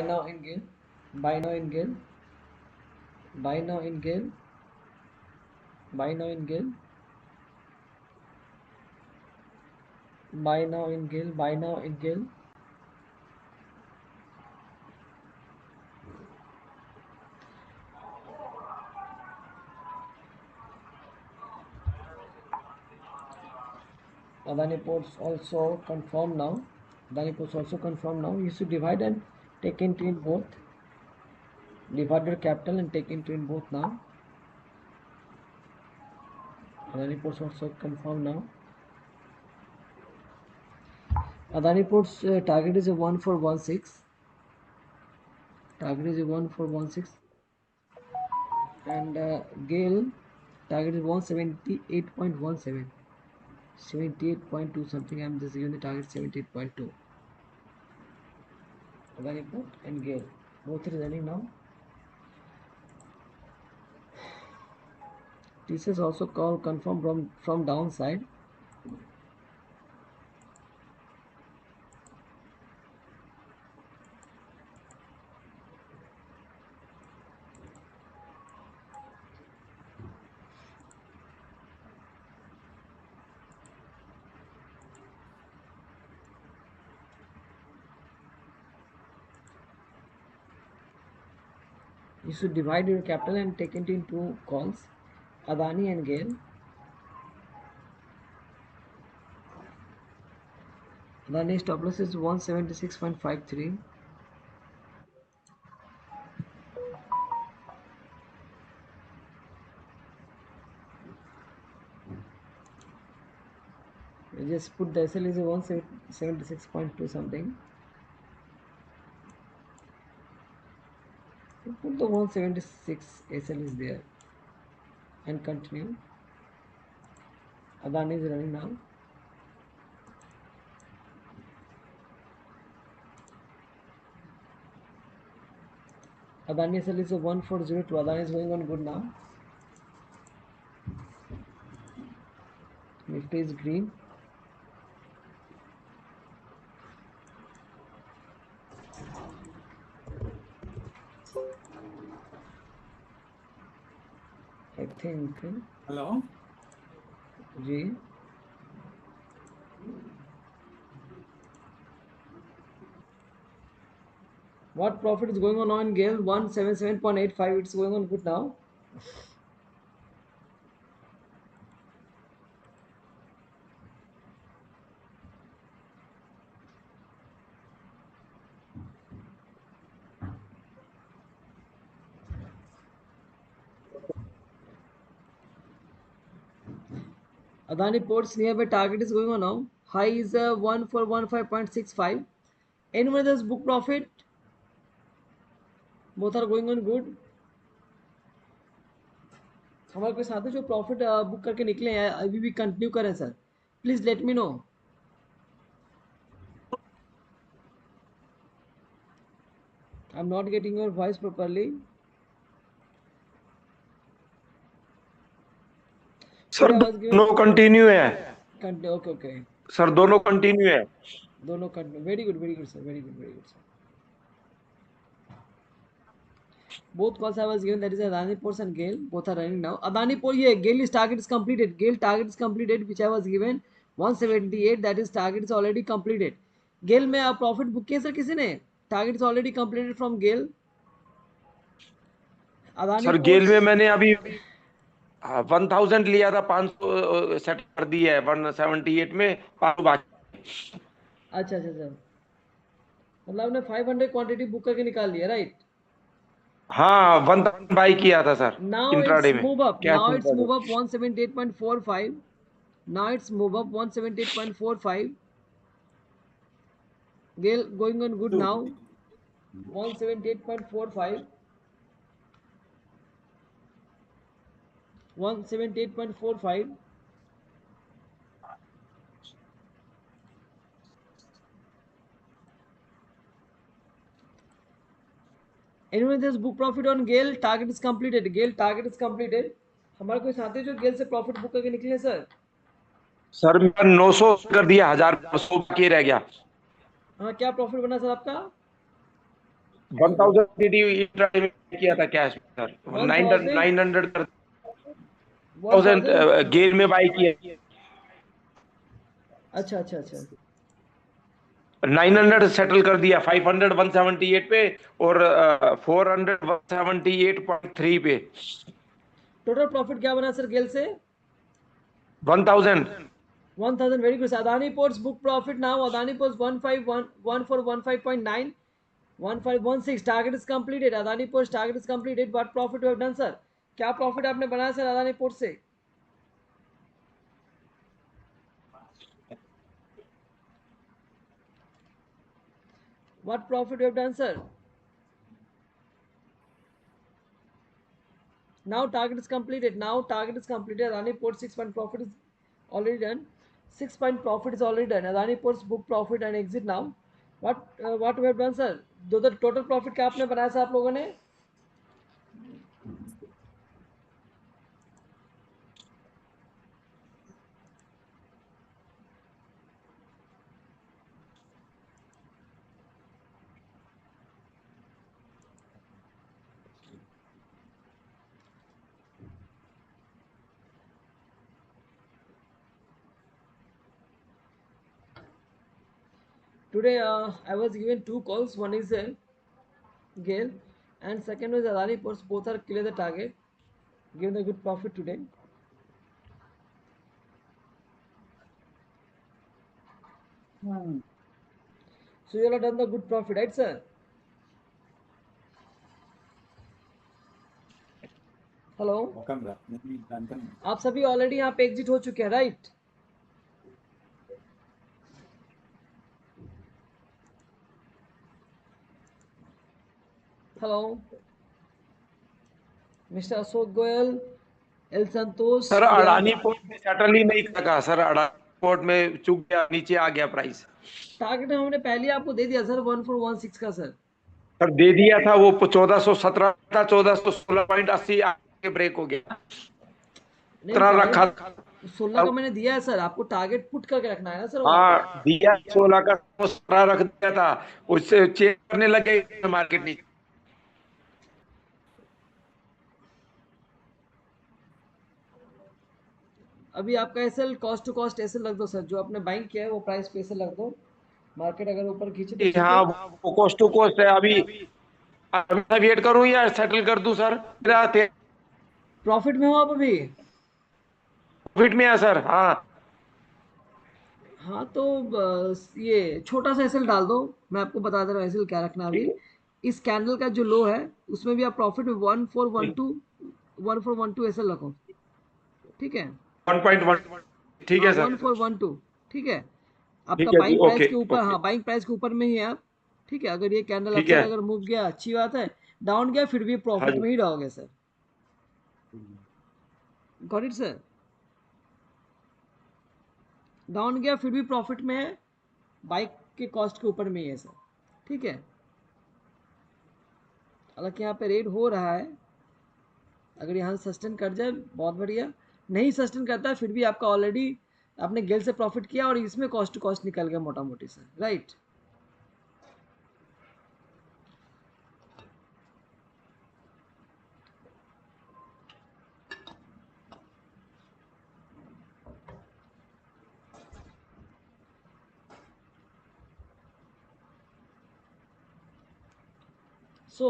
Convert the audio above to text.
now in GAIL. Buy now in GAIL. Buy now in GAIL. Buy now in GAIL. Buy now in GAIL. Buy now in GAIL. Adani Ports also confirmed now. Adani Ports also confirmed now. You should divide and take into in both. Divide your capital and take into in both now. Adani Ports also confirmed now. Adani Ports target is a 1416. Target is a 1416. And GAIL target is 178.17. 78.2 something. I'm just giving the target 78.2. Adani Port and GAIL both are running now. TCS also call confirm from downside. You should divide your capital and take it into calls. Adani and GAIL. Adani stop loss is 176.53. You just put the SL is 176.2 something. You put the 176 SL is there and continue. Adani is running now. Adani SL is a 1402. Adani is going on good now. Nifty is green. I think. Hello. G. What profit is going on now in GAIL? 177.85. It's going on good now. Adani Ports nearby target is going on now. High is 1415.65. Anyone others book profit? Both are going on good. हमारे कोई साथ है जो profit book करके निकले हैं अभी भी कंटिन्यू करें sir please let me know I am not getting your voice properly sir दोनों कंटिन्यू है ओके ओके सर दोनों कंटिन्यू है दोनों continue very good sir very good sir both calls I was given, that is Adani Ports and GAIL, both are running now. Adani Port, yeah, GAIL is target is completed. GAIL target is completed, which I was given 178. That is target is already completed. GAIL में आप profit book किया sir किसी ने? Target is already completed from GAIL. Adani sir Ports, GAIL में मैंने अभी 1000 लिया था 500 सेट कर दिया है 178 में 500 बाकी अच्छा मतलब आपने 500 क्वांटिटी बुक करके निकाल लिया राइट हाँ 1000 बाई किया था सर इंट्राडे में now it's move up 178.45 now it's move up 178.45 GAIL going on good now 178.45 178.45 anyone there's book profit on GAIL target is completed हमारे कोई साथी जो GAIL से प्रॉफिट बुक करके निकले सर मैं 900 कर दिया 1000 100 बाकी रह गया हाँ क्या प्रॉफिट बना सर आपका 1000 इंट्राडे में किया था कैश में सर, 1000 900 कर 1000 गेल में बाई किया, अच्छा अच्छा अच्छा 900 सेटल कर दिया, 500 178 पे और 400 178.3 पे, टोटल प्रॉफिट क्या बना सर गेल से 1000। 1000 very good. Adani Ports book profit now. Adani Ports 1415.9 1516 target is completed. Adani Ports target is completed. What profit you have done sir? क्या प्रॉफिट आपने बनाया सर अदानी पोर्ट से? What profit you have done sir? Now target is completed. Now target is completed. Adani Ports 6 point profit is already done. 6 point profit is already done. Adani Ports book profit and exit now. What we have done sir? दो total profit क्या आपने बनाया sir आप लोगों ने? Today I was given two calls. One is GAIL and second is Adani Ports. Both are clear the target, given a good profit today. So you all have done the good profit, right, sir? Hello, आप सभी already यहाँ पे exit हो चुके हैं, right? Hello, mister Ashok Goyal, L Santosh, sir Adani port में settle ही नहीं करा सर, अडानी पोर्ट में चुक गया, नीचे आ गया प्राइस। टारगेट हमने पहले आपको दे दिया सर 1416 का सर। सर दे दिया था, वो 1417 था, 1416.80 आके ब्रेक हो गया, नहीं इतना रखा। टारगेट 16 का मैंने दिया है सर, आपको टारगेट पुट करके रखना है ना सर वहाँ पे। हाँ दिया 16 का, 17 रख दिया था, उससे चेक करने लगे मार्केट नीचे। अभी आपका SL cost to cost SL रख दो सर, जो आपने बाइंग किया है वो प्राइस पे एसएल रख दो। मार्केट अगर ऊपर खींचे तो ठीक हाँ है। वो कॉस्ट टू कॉस्ट है। अभी अभी वेट करूं या सेटल कर दूं सर? प्रॉफिट में हो आप अभी? प्रॉफिट में है सर। हाँ हाँ तो बस ये छोटा सा एसएल डाल दो, मैं आपको बता दे रहा हूँ एसएल क्या रखना अभी। इस कैंडल का जो लो है उसमें भी आप प्रॉफिट में 1412 एसएल रखो, ठीक है? 1.1, ठीक हाँ है सर। 1412, ठीक है? आपका ठीक है जी, बाइंग प्राइस ओके के ऊपर, ओके, हाँ बाइंग प्राइस के ऊपर में ही है आप, ठीक है? अगर ये कैंडल ठीक है। अपसाइड अगर मूव गया अच्छी बात है, डाउन गया फिर भी हाँ प्रॉफिट जी, में ही रहोगे sir. Got it sir? Down गया फिर भी प्रॉफिट में है, बाइक के कॉस्ट के ऊपर में ही है सर, ठीक है? हालांकि यहाँ पे रेड हो रहा है, अगर यहाँ सस्टेन कर जाए बहुत बढ़िया, नहीं सस्टेन करता है फिर भी आपका ऑलरेडी आपने गेल से प्रॉफिट किया और इसमें कॉस्ट टू कॉस्ट निकल गया मोटा मोटी सर, राइट? So